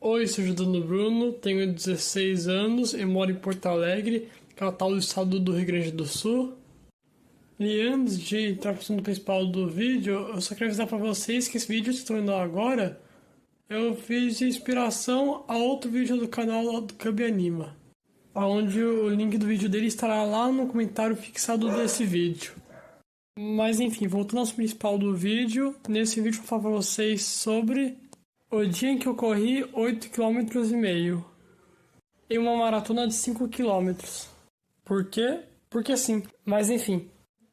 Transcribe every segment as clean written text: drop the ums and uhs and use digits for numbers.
Oi, sou Jordano Bruno, tenho 16 anos e moro em Porto Alegre, capital do estado do Rio Grande do Sul. E antes de entrar no assunto principal do vídeo, eu só queria avisar para vocês que esse vídeo que vocês estão vendo agora eu fiz de inspiração a outro vídeo do canal do Cub Anima, onde o link do vídeo dele estará lá no comentário fixado desse vídeo. Mas enfim, voltando ao principal do vídeo, nesse vídeo eu vou falar para vocês sobre o dia em que eu corri 8,5 km em uma maratona de 5 km. Por quê? Porque sim. Mas enfim,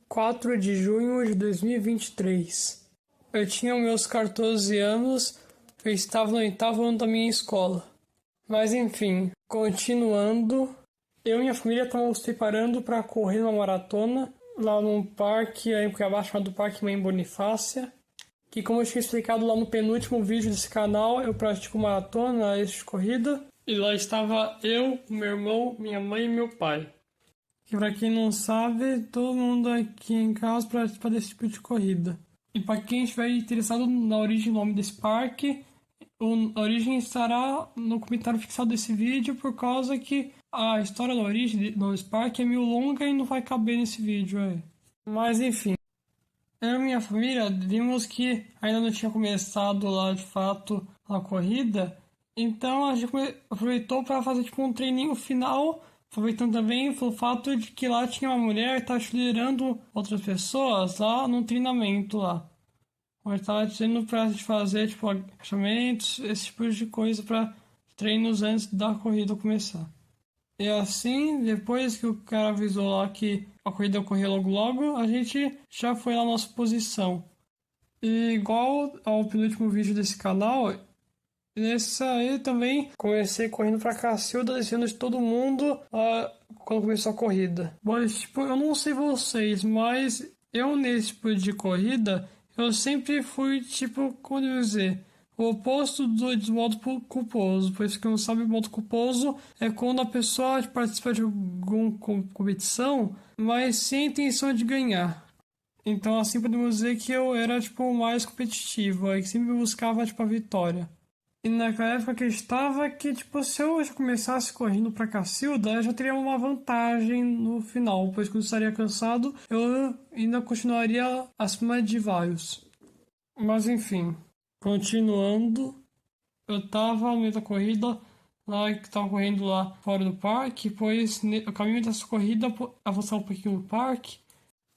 4 de junho de 2023. Eu tinha meus 14 anos, eu estava no 8º ano da minha escola. Mas enfim, continuando, eu e minha família estávamos preparando para correr uma maratona lá num parque aí em Cuiabá chamado Parque Mãe Bonifácia. Que, como eu tinha explicado lá no penúltimo vídeo desse canal, eu pratico maratona, de corrida. E lá estava eu, meu irmão, minha mãe e meu pai. Que, pra quem não sabe, todo mundo aqui em casa participa desse tipo de corrida. E para quem estiver interessado na origem do nome desse parque, a origem estará no comentário fixado desse vídeo, por causa que a história da origem do nome desse parque é meio longa e não vai caber nesse vídeo aí. Mas enfim. Eu e minha família vimos que ainda não tinha começado lá de fato a corrida, então a gente aproveitou para fazer tipo um treininho final, aproveitando também o fato de que lá tinha uma mulher que estava liderando outras pessoas lá no treinamento lá. Onde estava dizendo para a gente fazer tipo agachamentos, esse tipo de coisa para treinos antes da corrida começar. E assim, depois que o cara avisou lá que a corrida ocorria logo logo, a gente já foi na nossa posição. E igual ao penúltimo vídeo desse canal, nesse aí também comecei correndo pra Cacilda, descendo de todo mundo quando começou a corrida. Mas tipo, eu não sei vocês, mas eu nesse tipo de corrida, eu sempre fui tipo, como eu dizer, o oposto do modo culposo. Por isso que não sabe, o modo culposo é quando a pessoa participa de alguma competição, mas sem a intenção de ganhar. Então assim podemos dizer que eu era tipo mais competitivo, aí sempre buscava tipo a vitória. E naquela época que eu estava, que tipo, se eu já começasse correndo pra Cacilda, eu já teria uma vantagem no final, pois quando eu estaria cansado, eu ainda continuaria acima de vários. Mas enfim. Continuando, eu tava no meio da corrida, lá que tava correndo lá fora do parque, pois o caminho dessa corrida avançava um pouquinho no parque,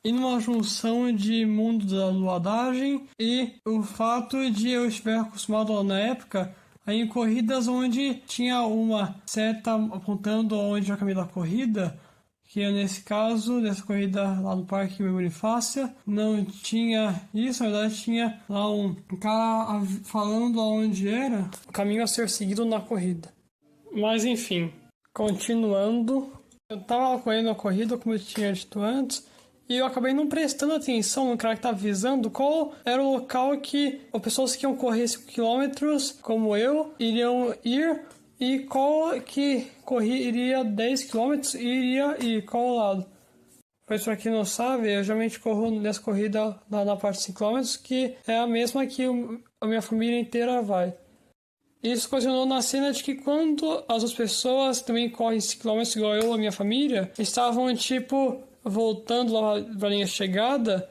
e numa junção de mundo da luadagem e o fato de eu estiver acostumado na época a em corridas onde tinha uma seta apontando onde é o caminho da corrida, que nesse caso, nessa corrida lá no Parque Bonifácia, não tinha isso, na verdade tinha lá um cara falando aonde era o caminho a ser seguido na corrida. Mas enfim, continuando, eu tava correndo a corrida, como eu tinha dito antes, e eu acabei não prestando atenção no cara que estava avisando qual era o local que as pessoas que iam correr 5 km, como eu, iriam ir, e qual que iria 10 km e iria ir, qual lado. Pois para quem não sabe, eu geralmente corro nessa corrida lá na parte de 5 km, que é a mesma que a minha família inteira vai. Isso ocasionou na cena de que quando as outras pessoas também correm 5 km igual eu, a minha família, estavam tipo voltando lá para a linha de chegada,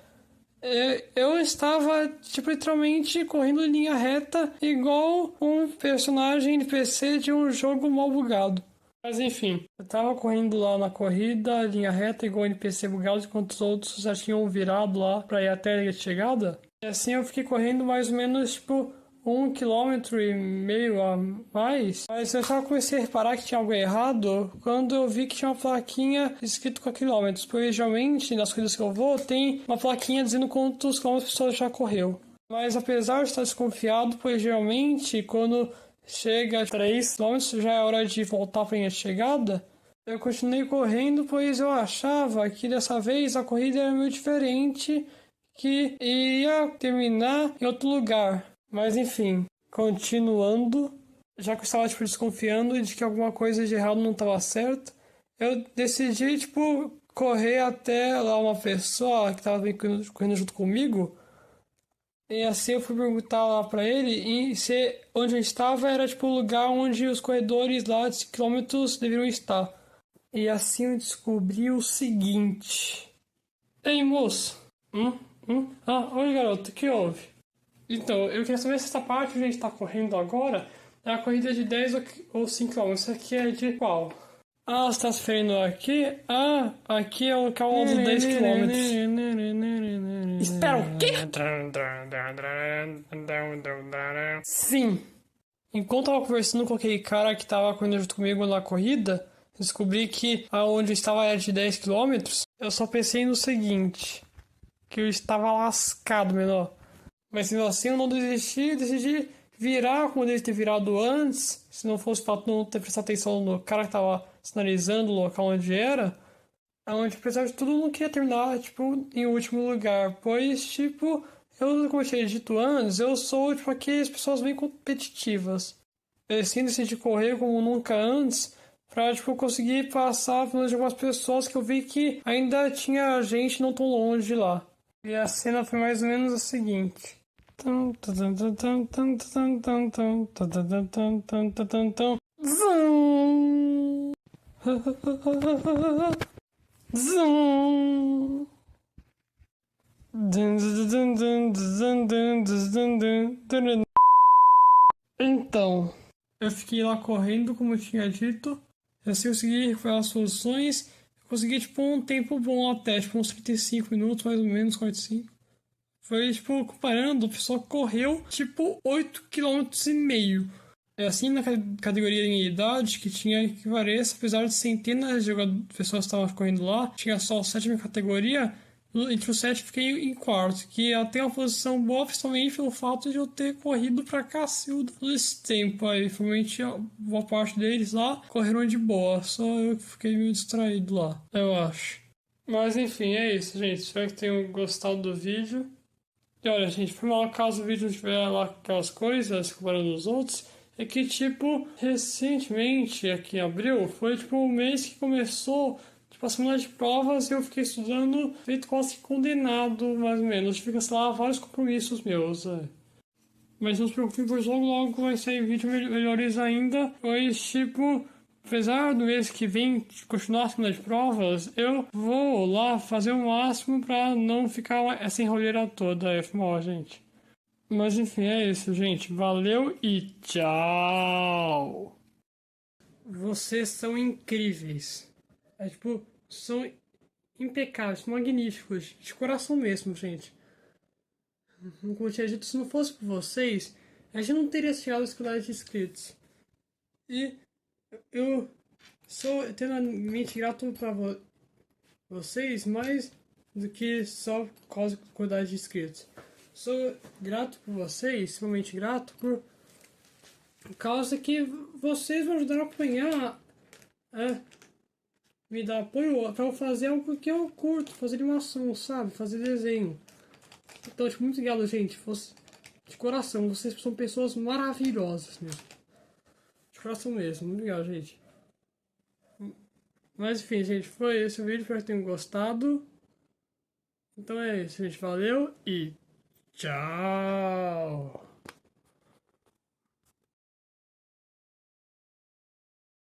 eu estava, tipo, literalmente correndo em linha reta, igual um personagem NPC de um jogo mal bugado. Mas enfim, eu tava correndo lá na corrida, linha reta, igual NPC bugado, enquanto os outros já tinham virado lá pra ir até a linha de chegada. E assim eu fiquei correndo mais ou menos, tipo, 1,5 km a mais. Mas eu só comecei a reparar que tinha algo errado quando eu vi que tinha uma plaquinha escrito com quilômetros. Pois geralmente nas corridas que eu vou tem uma plaquinha dizendo quantos quilômetros a pessoa já correu. Mas apesar de estar desconfiado, pois geralmente quando chega a 3 km já é hora de voltar para a linha de chegada, eu continuei correndo, pois eu achava que dessa vez a corrida era meio diferente, que ia terminar em outro lugar. Mas enfim, continuando, já que eu estava tipo, desconfiando de que alguma coisa de errado não estava certo, eu decidi tipo correr até lá uma pessoa que estava correndo junto comigo E assim eu fui perguntar lá pra ele e se onde eu estava era tipo o lugar onde os corredores lá de quilômetros deveriam estar. E assim eu descobri o seguinte. Ei, moço. Ah, oi, garoto, o que houve? Então, eu queria saber se essa parte que a gente tá correndo agora é a corrida de 10 ou 5 quilômetros. Essa aqui é de qual? Ah, você tá se referindo aqui? Ah, aqui é o local dos 10 quilômetros. Espera, o quê? Sim. Enquanto eu tava conversando com aquele cara que tava correndo junto comigo na corrida, descobri que aonde eu estava era de 10 quilômetros. Eu só pensei no seguinte, que eu estava lascado, menor. Mas sendo assim, eu não desisti, decidi virar como eu devia ter virado antes, se não fosse o fato de não ter prestado atenção no cara que estava sinalizando o local onde era, onde, apesar de tudo, eu não queria terminar, tipo, em último lugar, pois, tipo, eu, como eu tinha dito antes, eu sou, tipo, aquelas pessoas bem competitivas. Eu sim decidi correr como nunca antes, pra, tipo, conseguir passar pelas algumas pessoas que eu vi que ainda tinha gente não tão longe de lá. E a cena foi mais ou menos a seguinte. Zum! Zum! Então, eu fiquei lá correndo, como eu tinha dito. Eu consegui recuperar as soluções. Eu consegui, tipo, um tempo bom até, tipo, uns 35 minutos, mais ou menos, 45. Foi, tipo, comparando, o pessoal correu, tipo, 8,5 km. É assim na categoria em idade, que tinha que pareça, apesar de centenas de pessoas estavam correndo lá, tinha só 7 categoria. Entre os 7 fiquei em quarto, que até uma posição boa, principalmente pelo fato de eu ter corrido pra cacilda todo esse tempo aí. Provavelmente a boa parte deles lá correram de boa, só eu que fiquei meio distraído lá, eu acho. Mas enfim, é isso, gente. Espero que tenham gostado do vídeo. E olha, gente, por mal caso o vídeo não tiver lá aquelas coisas comparando os outros, é que, tipo, recentemente, aqui em abril, foi, tipo, o mês que começou, tipo, a semana de provas e eu fiquei estudando feito quase que condenado, mais ou menos. Fica, sei lá, vários compromissos meus, Mas não se preocupe, pois logo logo vai sair vídeo melhores ainda, pois, tipo, apesar do mês que vem continuar a semana de provas, eu vou lá fazer o máximo pra não ficar essa enrolheira toda. É, foi mal, gente. Mas enfim, é isso, gente. Valeu e tchau! Vocês são incríveis. É tipo, são impecáveis, magníficos. De coração mesmo, gente. Como eu tinha dito, se não fosse por vocês, a gente não teria chegado aos canais de inscritos. E eu sou eternamente grato para vocês, mais do que só por causa da quantidade de inscritos. Sou grato por vocês, extremamente grato por causa que vocês me ajudaram a acompanhar, me dar apoio para eu fazer algo que eu curto, fazer animação, sabe? Fazer desenho. Então, tipo, muito obrigado, gente. De coração, vocês são pessoas maravilhosas mesmo. De coração mesmo, muito obrigado, gente. Mas enfim, gente, foi esse o vídeo. Espero que tenham gostado. Então é isso, gente. Valeu e tchau!